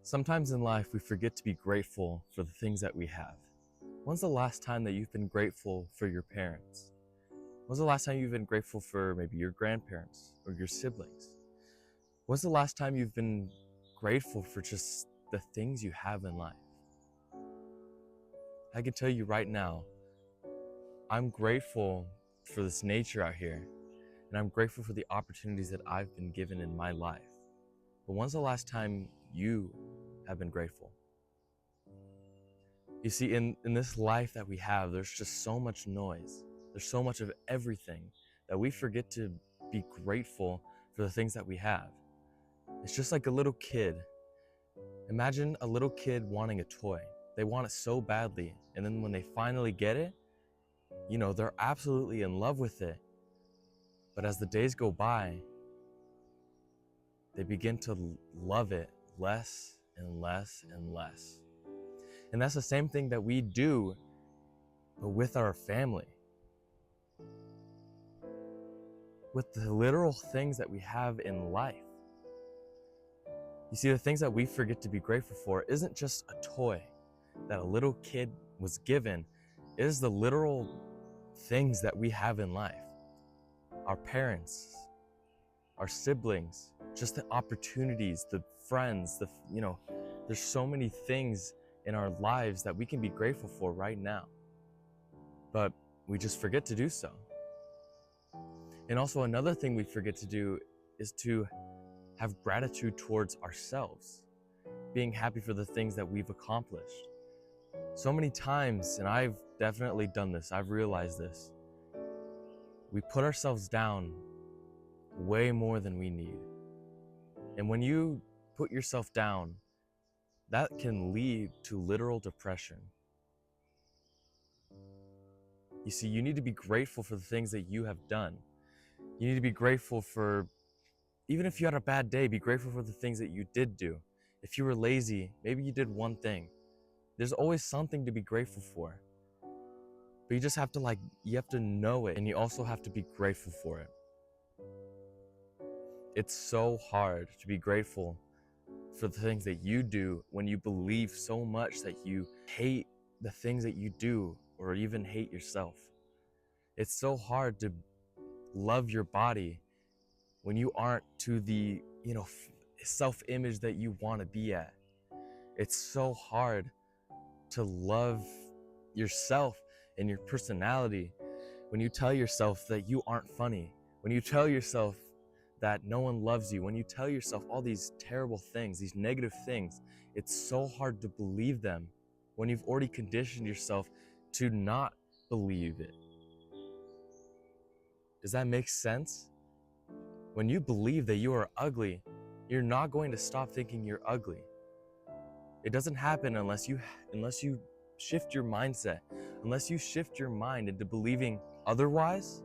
Sometimes in life, we forget to be grateful for the things that we have. When's the last time that you've been grateful for your parents? When's the last time you've been grateful for maybe your grandparents or your siblings? When's the last time you've been grateful for just the things you have in life? I can tell you right now, I'm grateful for this nature out here, and I'm grateful for the opportunities that I've been given in my life. But when's the last time you have been grateful? You see, in this life that we have, there's just so much noise. There's so much of everything that we forget to be grateful for the things that we have. It's just like a little kid. Imagine a little kid wanting a toy. They want it so badly, and then when they finally get it, they're absolutely in love with it. But as the days go by, they begin to love it less and less and less. And that's the same thing that we do, but with our family. With the literal things that we have in life. You see, the things that we forget to be grateful for isn't just a toy that a little kid was given. It is the literal things that we have in life. Our parents, our siblings, just the opportunities, the friends, there's so many things in our lives that we can be grateful for right now. But we just forget to do so. And also another thing we forget to do is to have gratitude towards ourselves, being happy for the things that we've accomplished. So many times, and I've definitely done this, I've realized this, we put ourselves down way more than we need. And when you put yourself down, that can lead to literal depression. You see, you need to be grateful for the things that you have done. You need to be grateful for, even if you had a bad day, be grateful for the things that you did do. If you were lazy, maybe you did one thing. There's always something to be grateful for. But you just have to you have to know it, and you also have to be grateful for it. It's so hard to be grateful for the things that you do when you believe so much that you hate the things that you do or even hate yourself. It's so hard to love your body when you aren't to the self-image that you want to be at. It's so hard to love yourself and your personality when you tell yourself that you aren't funny, when you tell yourself that no one loves you, when you tell yourself all these terrible things, these negative things. It's so hard to believe them when you've already conditioned yourself to not believe it. Does that make sense? When you believe that you are ugly, you're not going to stop thinking you're ugly. It doesn't happen unless you shift your mindset, unless you shift your mind into believing otherwise.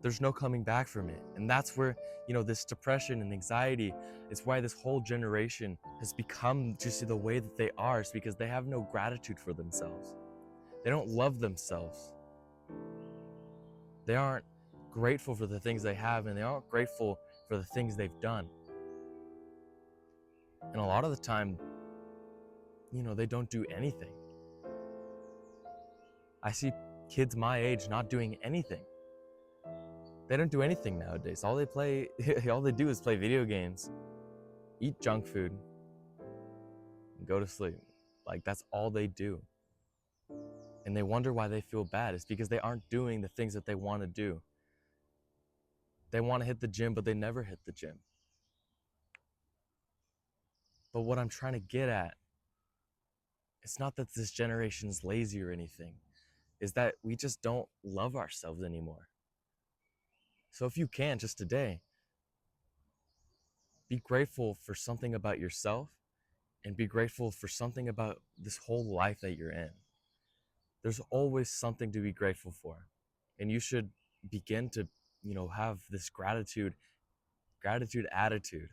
There's no coming back from it. And that's where, this depression and anxiety, it's why this whole generation has become just the way that they are. It's because they have no gratitude for themselves. They don't love themselves. They aren't grateful for the things they have, and they aren't grateful for the things they've done. And a lot of the time, they don't do anything. I see kids my age not doing anything. They don't do anything nowadays. All they do is play video games, eat junk food, and go to sleep. That's all they do. And they wonder why they feel bad. It's because they aren't doing the things that they want to do. They want to hit the gym, but they never hit the gym. But what I'm trying to get at, it's not that this generation's lazy or anything. Is that we just don't love ourselves anymore. So if you can, just today, be grateful for something about yourself and be grateful for something about this whole life that you're in. There's always something to be grateful for. And you should begin to, have this gratitude attitude.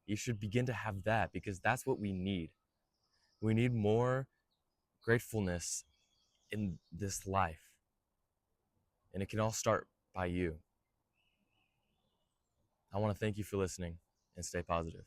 You should begin to have that because that's what we need. We need more gratefulness in this life. And it can all start by you. I want to thank you for listening and stay positive.